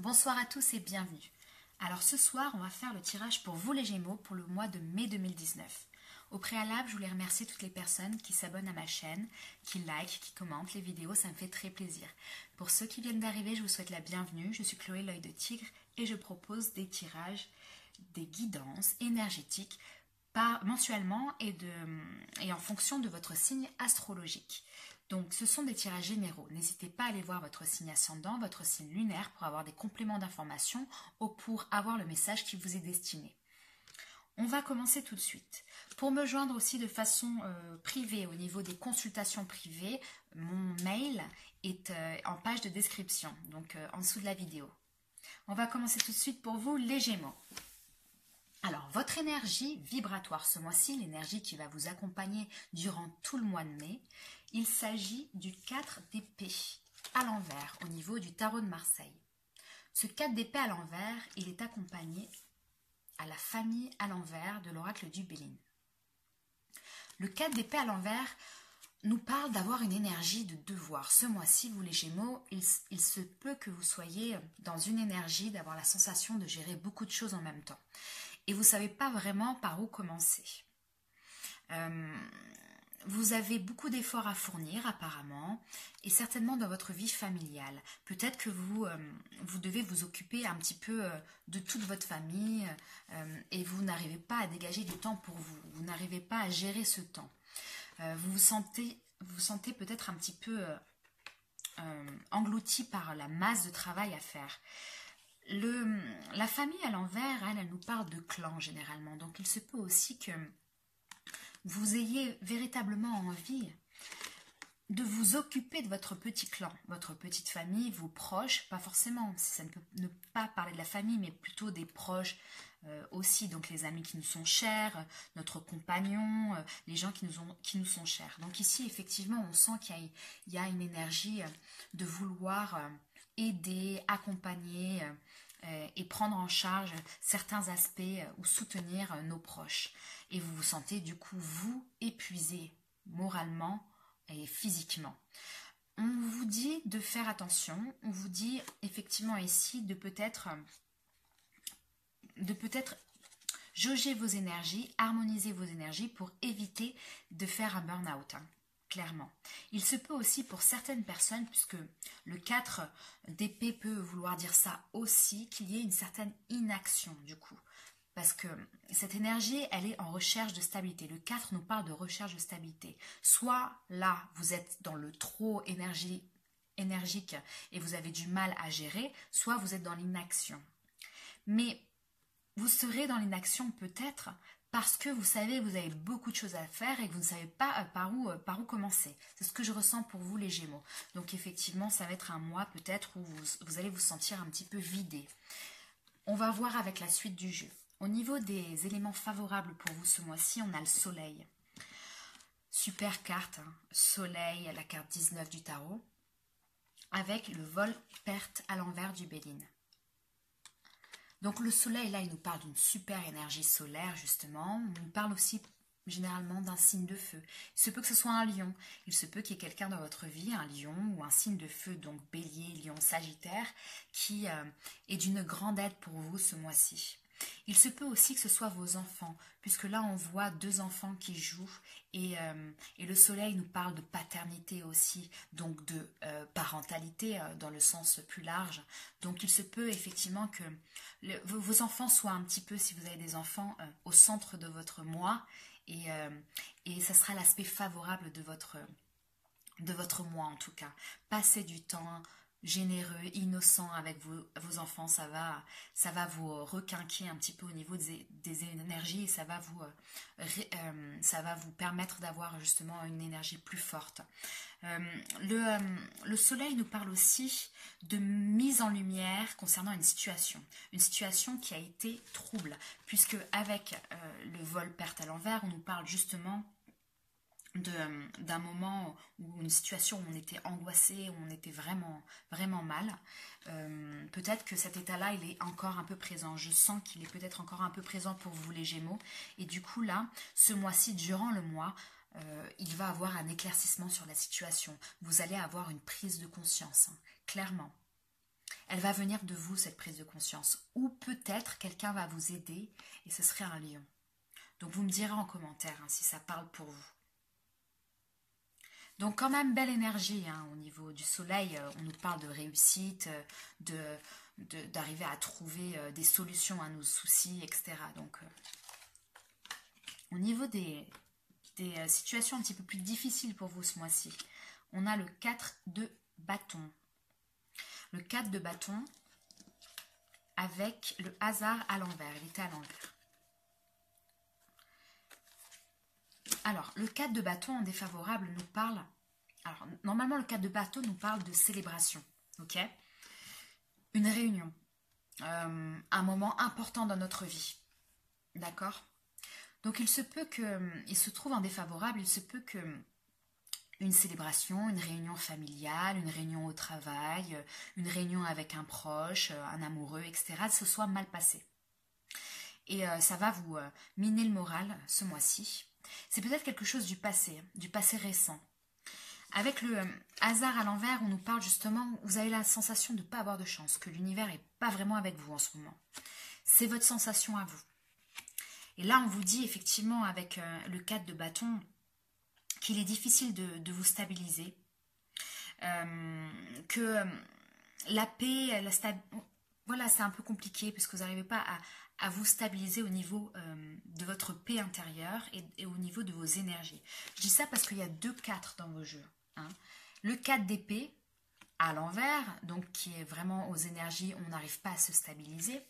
Bonsoir à tous et bienvenue. Alors ce soir, on va faire le tirage pour vous les Gémeaux pour le mois de mai 2019. Au préalable, je voulais remercier toutes les personnes qui s'abonnent à ma chaîne, qui likent, qui commentent les vidéos, ça me fait très plaisir. Pour ceux qui viennent d'arriver, je vous souhaite la bienvenue. Je suis Chloé l'œil de tigre et je propose des tirages, des guidances énergétiques mensuellement et en fonction de votre signe astrologique. Donc ce sont des tirages généraux. N'hésitez pas à aller voir votre signe ascendant, votre signe lunaire pour avoir des compléments d'information ou pour avoir le message qui vous est destiné. On va commencer tout de suite. Pour me joindre aussi de façon privée au niveau des consultations privées, mon mail est en page de description, donc en dessous de la vidéo. On va commencer tout de suite pour vous les Gémeaux. Alors, votre énergie vibratoire ce mois-ci, l'énergie qui va vous accompagner durant tout le mois de mai, il s'agit du 4 d'épée à l'envers au niveau du tarot de Marseille. Ce 4 d'épée à l'envers, il est accompagné à la famille à l'envers de l'oracle du Béline. Le 4 d'épée à l'envers nous parle d'avoir une énergie de devoir. Ce mois-ci, vous les Gémeaux, il se peut que vous soyez dans une énergie d'avoir la sensation de gérer beaucoup de choses en même temps. Et vous ne savez pas vraiment par où commencer. Vous avez beaucoup d'efforts à fournir apparemment, et certainement dans votre vie familiale. Peut-être que vous devez vous occuper un petit peu de toute votre famille et vous n'arrivez pas à dégager du temps pour vous. Vous n'arrivez pas à gérer ce temps. Vous vous sentez peut-être un petit peu englouti par la masse de travail à faire. La famille à l'envers, elle nous parle de clan généralement. Donc il se peut aussi que vous ayez véritablement envie de vous occuper de votre petit clan, votre petite famille, vos proches, pas forcément, ça ne peut ne pas parler de la famille, mais plutôt des proches aussi, donc les amis qui nous sont chers, notre compagnon, les gens qui nous sont chers. Donc ici, effectivement, on sent qu'il y a une énergie de vouloir aider, accompagner et prendre en charge certains aspects ou soutenir nos proches. Et vous vous sentez du coup, vous, épuisé moralement et physiquement. On vous dit de faire attention, on vous dit effectivement ici de peut-être jauger vos énergies, harmoniser vos énergies pour éviter de faire un burn-out. Clairement. Il se peut aussi pour certaines personnes, puisque le 4 d'épée peut vouloir dire ça aussi, qu'il y ait une certaine inaction du coup. Parce que cette énergie, elle est en recherche de stabilité. Le 4 nous parle de recherche de stabilité. Soit là, vous êtes dans le trop énergique et vous avez du mal à gérer, soit vous êtes dans l'inaction. Mais vous serez dans l'inaction peut-être parce que vous savez que vous avez beaucoup de choses à faire et que vous ne savez pas par où commencer. C'est ce que je ressens pour vous les Gémeaux. Donc effectivement, ça va être un mois peut-être où vous allez vous sentir un petit peu vidé. On va voir avec la suite du jeu. Au niveau des éléments favorables pour vous ce mois-ci, on a le soleil. Super carte, hein. Soleil, la carte 19 du tarot, avec le vol-perte à l'envers du Béline. Donc le soleil, là, il nous parle d'une super énergie solaire, justement. Il nous parle aussi généralement d'un signe de feu. Il se peut que ce soit un lion. Il se peut qu'il y ait quelqu'un dans votre vie, un lion ou un signe de feu, donc bélier, lion, sagittaire, qui est d'une grande aide pour vous ce mois-ci. Il se peut aussi que ce soit vos enfants, puisque là on voit deux enfants qui jouent et le soleil nous parle de paternité aussi, donc de parentalité dans le sens plus large. Donc il se peut effectivement que vos enfants soient un petit peu, si vous avez des enfants, au centre de votre mois et ça sera l'aspect favorable de votre mois en tout cas. Passez du temps généreux, innocent avec vos enfants, ça va vous requinquer un petit peu au niveau des énergies et ça va vous permettre d'avoir justement une énergie plus forte. Le soleil nous parle aussi de mise en lumière concernant une situation qui a été trouble, puisque avec le vol-perte à l'envers, on nous parle justement d'un moment ou une situation où on était angoissé, où on était vraiment, vraiment mal. Peut-être que cet état-là, il est encore un peu présent. Je sens qu'il est peut-être encore un peu présent pour vous les Gémeaux. Et du coup, là, ce mois-ci, durant le mois, il va avoir un éclaircissement sur la situation. Vous allez avoir une prise de conscience, hein, clairement. elle va venir de vous, cette prise de conscience. Ou peut-être quelqu'un va vous aider et ce serait un lion. Donc vous me direz en commentaire si ça parle pour vous. Donc quand même belle énergie au niveau du soleil, on nous parle de réussite, d'arriver à trouver des solutions à nos soucis, etc. Donc au niveau des situations un petit peu plus difficiles pour vous ce mois-ci, on a le 4 de bâton. Le 4 de bâton avec le hasard à l'envers, il était à l'envers. Alors, le 4 de bâton en défavorable nous parle... Alors, normalement, le 4 de bâton nous parle de célébration, ok? Une réunion, un moment important dans notre vie, d'accord? Donc, il se peut que... Il se trouve en défavorable, il se peut que une célébration, une réunion familiale, une réunion au travail, une réunion avec un proche, un amoureux, etc., se soit mal passé. Et ça va vous miner le moral ce mois-ci. C'est peut-être quelque chose du passé récent. Avec le hasard à l'envers, on nous parle justement, vous avez la sensation de ne pas avoir de chance, que l'univers n'est pas vraiment avec vous en ce moment. C'est votre sensation à vous. Et là, on vous dit effectivement avec le 4 de bâton qu'il est difficile de vous stabiliser, que la paix, voilà, c'est un peu compliqué parce que vous n'arrivez pas à vous stabiliser au niveau de votre paix intérieure et au niveau de vos énergies. Je dis ça parce qu'il y a 2 4 dans vos jeux. Le 4 d'épée à l'envers, donc qui est vraiment aux énergies, on n'arrive pas à se stabiliser,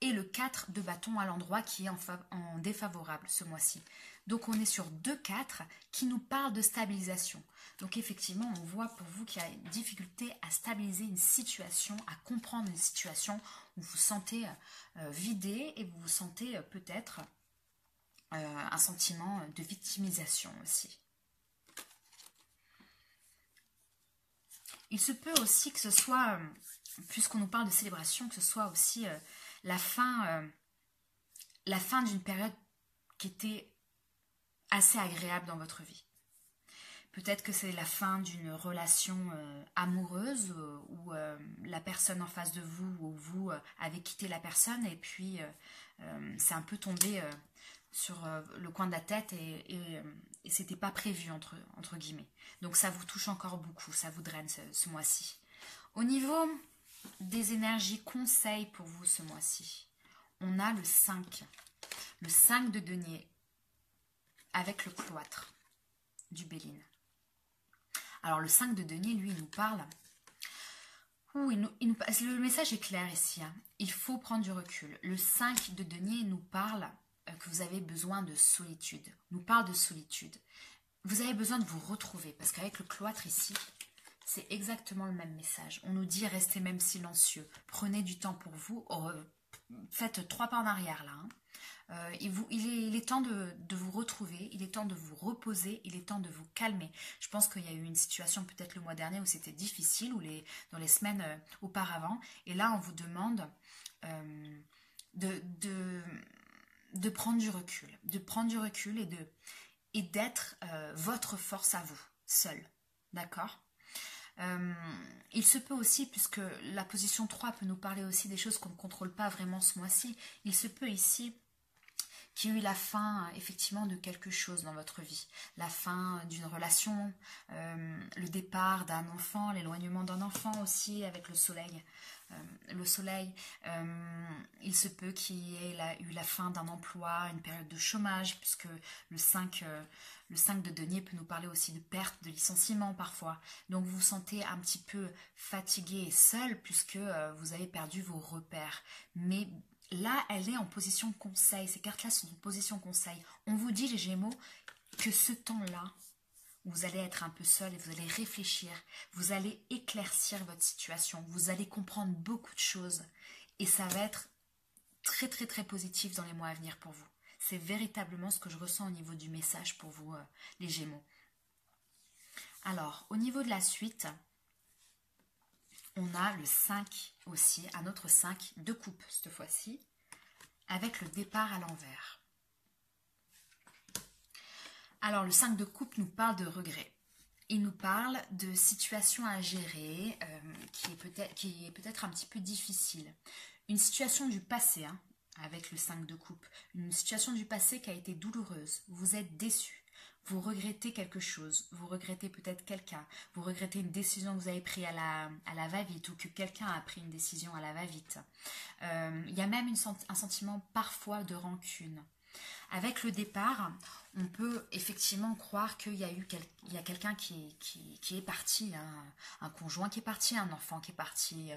et le 4 de bâton à l'endroit qui est en défavorable ce mois-ci. Donc on est sur 2 4 qui nous parlent de stabilisation. Donc effectivement, on voit pour vous qu'il y a une difficulté à stabiliser une situation, à comprendre une situation où vous vous sentez vidé et vous vous sentez peut-être un sentiment de victimisation aussi. Il se peut aussi que ce soit, puisqu'on nous parle de célébration, que ce soit aussi la fin d'une période qui était assez agréable dans votre vie. Peut-être que c'est la fin d'une relation amoureuse où la personne en face de vous ou vous avez quitté la personne et puis c'est un peu tombé sur le coin de la tête et c'était pas prévu entre guillemets. Donc ça vous touche encore beaucoup, ça vous draine ce mois-ci. Au niveau des énergies conseils pour vous ce mois-ci, on a le 5. Le 5 de denier avec le cloître du Béline. Alors le 5 de denier, lui, il nous parle... le message est clair ici. Il faut prendre du recul. Le 5 de denier nous parle que vous avez besoin de solitude. Nous parle de solitude. Vous avez besoin de vous retrouver. Parce qu'avec le cloître ici, c'est exactement le même message. On nous dit restez même silencieux. Prenez du temps pour vous. Faites 3 pas en arrière là. Il est temps de vous retrouver, il est temps de vous reposer, il est temps de vous calmer. Je pense qu'il y a eu une situation peut-être le mois dernier où c'était difficile, ou dans les semaines auparavant. Et là, on vous demande de prendre du recul, et d'être votre force à vous, seul. D'accord ? Il se peut aussi, puisque la position 3 peut nous parler aussi des choses qu'on ne contrôle pas vraiment ce mois-ci, il se peut ici qu'il y ait eu la fin effectivement de quelque chose dans votre vie, la fin d'une relation, le départ d'un enfant, l'éloignement d'un enfant aussi avec le soleil. Il se peut qu'il y ait eu la fin d'un emploi, une période de chômage, puisque le 5 de denier peut nous parler aussi de perte, de licenciement parfois. Donc vous vous sentez un petit peu fatigué et seul puisque vous avez perdu vos repères. Mais là, elle est en position conseil. Ces cartes-là sont en position conseil. On vous dit, les Gémeaux, que ce temps-là, vous allez être un peu seul et vous allez réfléchir, vous allez éclaircir votre situation, vous allez comprendre beaucoup de choses et ça va être très très très positif dans les mois à venir pour vous. C'est véritablement ce que je ressens au niveau du message pour vous, les Gémeaux. Alors, au niveau de la suite, on a le 5 aussi, un autre 5 de coupe cette fois-ci, avec le départ à l'envers. Alors, le 5 de coupe nous parle de regret. il nous parle de situations à gérer qui est peut-être un petit peu difficile. Une situation du passé, hein, avec le 5 de coupe. Une situation du passé qui a été douloureuse. Vous êtes déçu. Vous regrettez quelque chose. Vous regrettez peut-être quelqu'un. Vous regrettez une décision que vous avez prise à la va-vite ou que quelqu'un a pris une décision à la va-vite. Il y a même un sentiment parfois de rancune. Avec le départ, on peut effectivement croire qu'il y a quelqu'un qui est parti, hein, un conjoint qui est parti, un enfant qui est parti,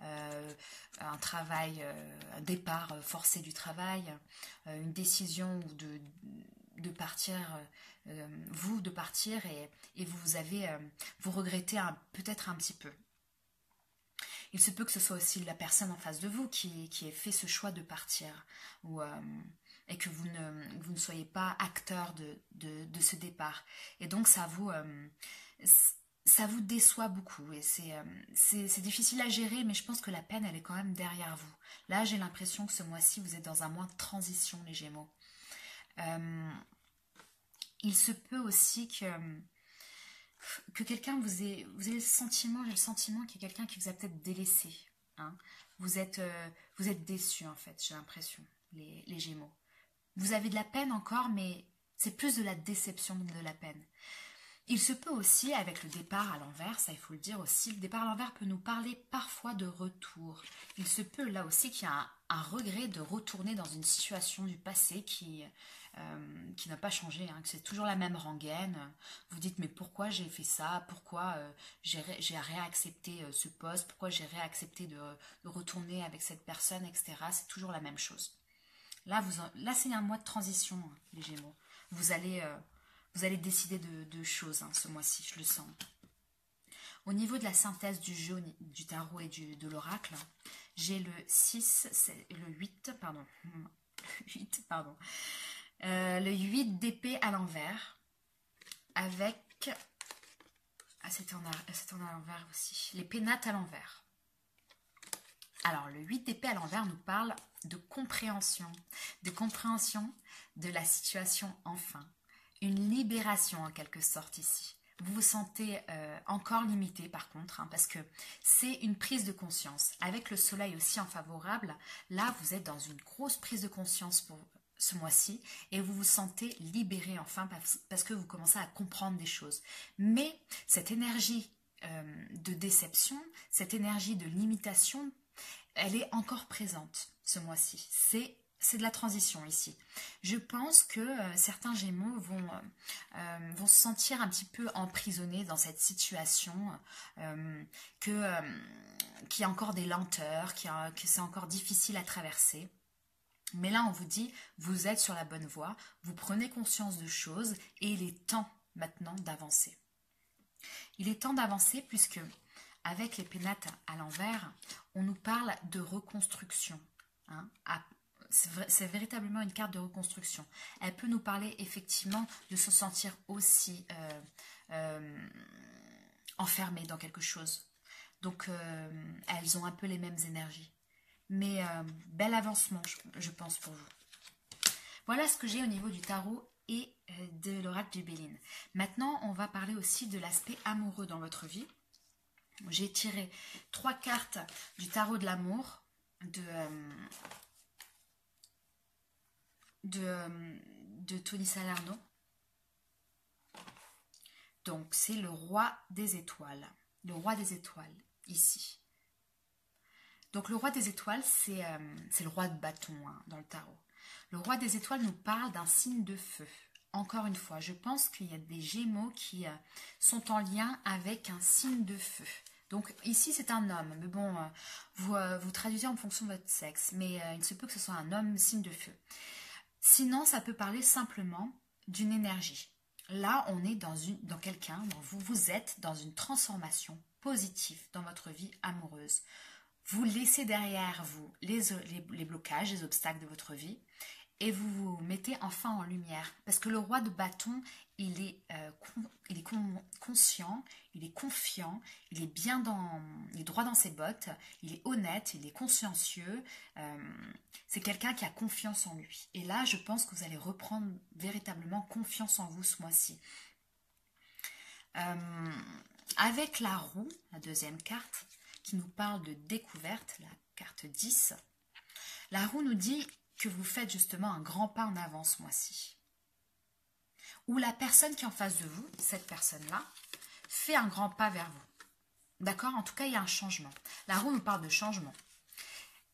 un travail, un départ forcé du travail, une décision de partir, vous de partir et vous regrettez peut-être un petit peu. Il se peut que ce soit aussi la personne en face de vous qui ait fait ce choix de partir et que vous ne soyez pas acteur de ce départ. Et donc ça vous déçoit beaucoup et c'est difficile à gérer, mais je pense que la peine elle est quand même derrière vous. Là j'ai l'impression que ce mois-ci vous êtes dans un mois de transition, les Gémeaux. Il se peut aussi que quelqu'un vous ait le sentiment, j'ai le sentiment qu'il y a quelqu'un qui vous a peut-être délaissé. Hein. Vous êtes déçus en fait, j'ai l'impression, les Gémeaux. Vous avez de la peine encore, mais c'est plus de la déception que de la peine. Il se peut aussi, avec le départ à l'envers, ça il faut le dire aussi, le départ à l'envers peut nous parler parfois de retour. Il se peut là aussi qu'il y a un regret de retourner dans une situation du passé qui n'a pas changé, hein, que c'est toujours la même rengaine. Vous dites mais pourquoi j'ai fait ça, pourquoi j'ai réaccepté ce poste, pourquoi j'ai réaccepté de retourner avec cette personne, etc. C'est toujours la même chose. Là c'est un mois de transition, hein, les Gémeaux. Vous allez décider de choses hein, ce mois-ci, je le sens. Au niveau de la synthèse du jeu, du tarot et de l'oracle, j'ai le 6, le 8, pardon. Le 8 d'épée à l'envers, avec... Ah, c'était en l'envers aussi. Les pénates à l'envers. Alors, le 8 d'épée à l'envers nous parle de compréhension de la situation enfin. Une libération en quelque sorte ici. Vous vous sentez encore limité par contre, hein, parce que c'est une prise de conscience. Avec le soleil aussi en favorable, là vous êtes dans une grosse prise de conscience pour ce mois-ci et vous vous sentez libéré enfin parce que vous commencez à comprendre des choses. Mais cette énergie de déception, cette énergie de limitation, elle est encore présente ce mois-ci. C'est de la transition ici. Je pense que certains Gémeaux vont se sentir un petit peu emprisonnés dans cette situation, qu'il y a encore des lenteurs, que c'est encore difficile à traverser. Mais là, on vous dit, vous êtes sur la bonne voie, vous prenez conscience de choses et il est temps maintenant d'avancer. Il est temps d'avancer puisque, avec les pénates à l'envers, on nous parle de reconstruction. Hein, c'est véritablement une carte de reconstruction. Elle peut nous parler effectivement de se sentir aussi enfermées dans quelque chose. Donc elles ont un peu les mêmes énergies. Mais bel avancement, je pense, pour vous. Voilà ce que j'ai au niveau du tarot et de l'oracle du Béline. Maintenant, on va parler aussi de l'aspect amoureux dans votre vie. J'ai tiré 3 cartes du tarot de l'amour de Tony Salerno. Donc, c'est le roi des étoiles. Le roi des étoiles, ici. Donc, le roi des étoiles, c'est le roi de bâton hein, dans le tarot. Le roi des étoiles nous parle d'un signe de feu. Encore une fois, je pense qu'il y a des Gémeaux qui sont en lien avec un signe de feu. Donc ici c'est un homme, mais bon, vous traduisez en fonction de votre sexe, mais il se peut que ce soit un homme signe de feu. Sinon, ça peut parler simplement d'une énergie. Là, on est dans quelqu'un, vous êtes dans une transformation positive dans votre vie amoureuse. Vous laissez derrière vous les blocages, les obstacles de votre vie et vous vous mettez enfin en lumière. Parce que le roi de bâton, il est conscient, il est confiant, il est droit dans ses bottes, il est honnête, il est consciencieux. C'est quelqu'un qui a confiance en lui. Et là, je pense que vous allez reprendre véritablement confiance en vous ce mois-ci. Avec la roue, la deuxième carte, qui nous parle de découverte, la carte 10, la roue nous dit que vous faites justement un grand pas en avant ce mois-ci. Ou la personne qui est en face de vous, cette personne-là, fait un grand pas vers vous. D'accord? En tout cas, il y a un changement. La roue nous parle de changement.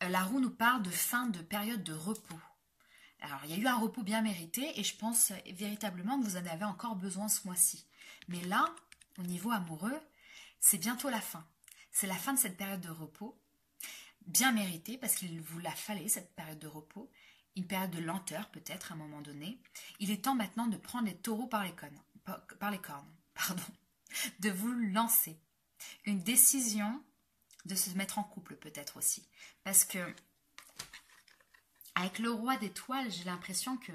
La roue nous parle de fin de période de repos. Alors, il y a eu un repos bien mérité et je pense véritablement que vous en avez encore besoin ce mois-ci. Mais là, au niveau amoureux, c'est bientôt la fin. C'est la fin de cette période de repos, bien méritée parce qu'il vous la fallait, cette période de repos, une période de lenteur peut-être à un moment donné. Il est temps maintenant de prendre les taureaux par les cornes, de vous lancer. Une décision de se mettre en couple peut-être aussi. Parce que avec le roi d'étoiles, j'ai l'impression que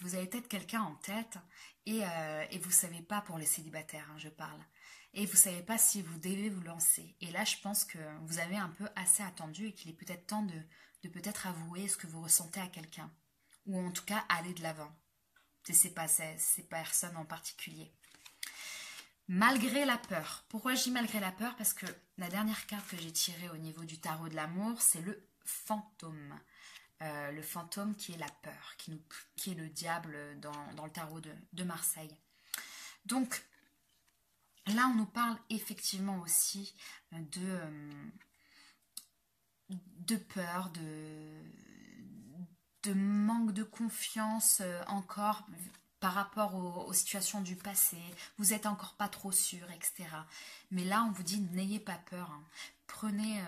vous avez peut-être quelqu'un en tête et vous ne savez pas, pour les célibataires, hein, je parle. Et vous ne savez pas si vous devez vous lancer. Et là, je pense que vous avez un peu assez attendu et qu'il est peut-être temps de peut-être avouer ce que vous ressentez à quelqu'un. Ou en tout cas, aller de l'avant. C'est pas ces personnes en particulier. Malgré la peur. Pourquoi je dis malgré la peur? Parce que la dernière carte que j'ai tirée au niveau du tarot de l'amour, c'est le fantôme. Le fantôme qui est la peur, qui est le diable dans le tarot de Marseille. Donc, là, on nous parle effectivement aussi de peur, de manque de confiance encore par rapport aux situations du passé. Vous n'êtes encore pas trop sûr, etc. Mais là, on vous dit, n'ayez pas peur. Hein. Prenez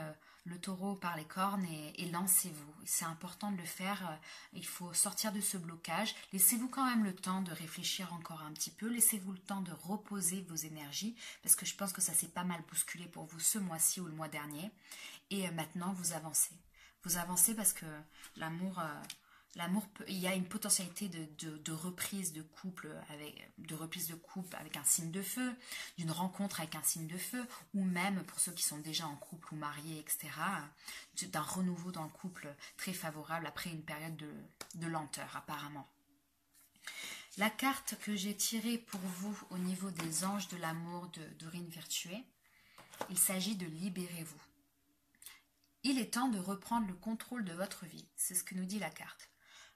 le taureau par les cornes et lancez-vous. C'est important de le faire. Il faut sortir de ce blocage. Laissez-vous quand même le temps de réfléchir encore un petit peu. Laissez-vous le temps de reposer vos énergies parce que je pense que ça s'est pas mal bousculé pour vous ce mois-ci ou le mois dernier. Et maintenant, vous avancez. Vous avancez parce que l'amour... il y a une potentialité de reprise de couple avec un signe de feu, d'une rencontre avec un signe de feu, ou même pour ceux qui sont déjà en couple ou mariés, etc., d'un renouveau dans le couple très favorable après une période de lenteur apparemment. La carte que j'ai tirée pour vous au niveau des anges de l'amour de Dorine Virtué, il s'agit de libérez-vous. Il est temps de reprendre le contrôle de votre vie, c'est ce que nous dit la carte.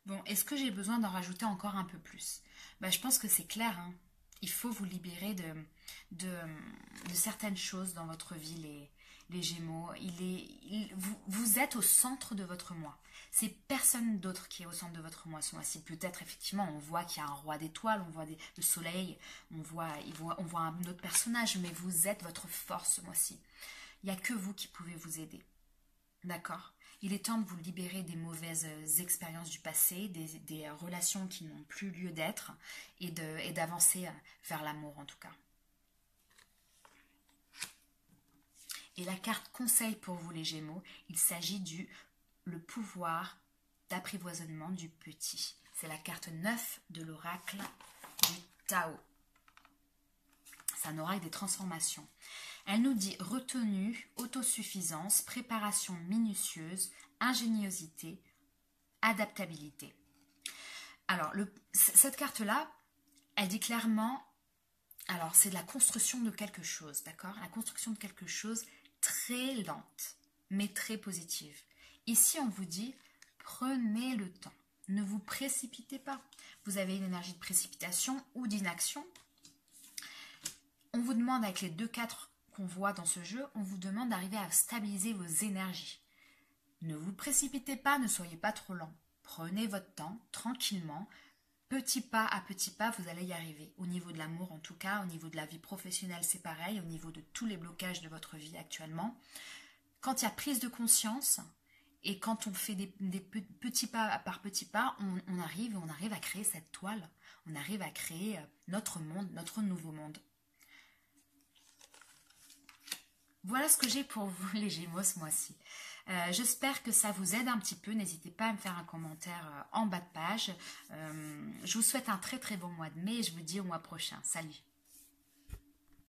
Bon, est-ce que j'ai besoin d'en rajouter encore un peu plus? Je pense que c'est clair, hein. Il faut vous libérer de certaines choses dans votre vie, les Gémeaux. Vous êtes au centre de votre moi. C'est personne d'autre qui est au centre de votre moi ce mois-ci. Peut-être, effectivement, on voit qu'il y a un roi d'étoiles, on voit le soleil, on voit un autre personnage, mais vous êtes votre force ce mois-ci. Il n'y a que vous qui pouvez vous aider. D'accord? Il est temps de vous libérer des mauvaises expériences du passé, des relations qui n'ont plus lieu d'être et d'avancer vers l'amour en tout cas. Et la carte conseil pour vous les Gémeaux, il s'agit le pouvoir d'apprivoisonnement du petit. C'est la carte 9 de l'oracle du Tao. C'est un oracle des transformations. Elle nous dit retenue, autosuffisance, préparation minutieuse, ingéniosité, adaptabilité. Alors, cette carte-là, elle dit clairement, alors c'est de la construction de quelque chose, d'accord? La construction de quelque chose très lente, mais très positive. Ici, on vous dit, prenez le temps, ne vous précipitez pas. Vous avez une énergie de précipitation ou d'inaction. On vous demande avec les 2-4 qu'on voit dans ce jeu, on vous demande d'arriver à stabiliser vos énergies. Ne vous précipitez pas, ne soyez pas trop lent. Prenez votre temps, tranquillement, petit pas à petit pas, vous allez y arriver. Au niveau de l'amour en tout cas, au niveau de la vie professionnelle c'est pareil, au niveau de tous les blocages de votre vie actuellement. Quand il y a prise de conscience et quand on fait des petits pas par petits pas, on arrive à créer cette toile, on arrive à créer notre monde, notre nouveau monde. Voilà ce que j'ai pour vous les Gémeaux ce mois-ci. J'espère que ça vous aide un petit peu. N'hésitez pas à me faire un commentaire en bas de page. Je vous souhaite un très très bon mois de mai et je vous dis au mois prochain. Salut!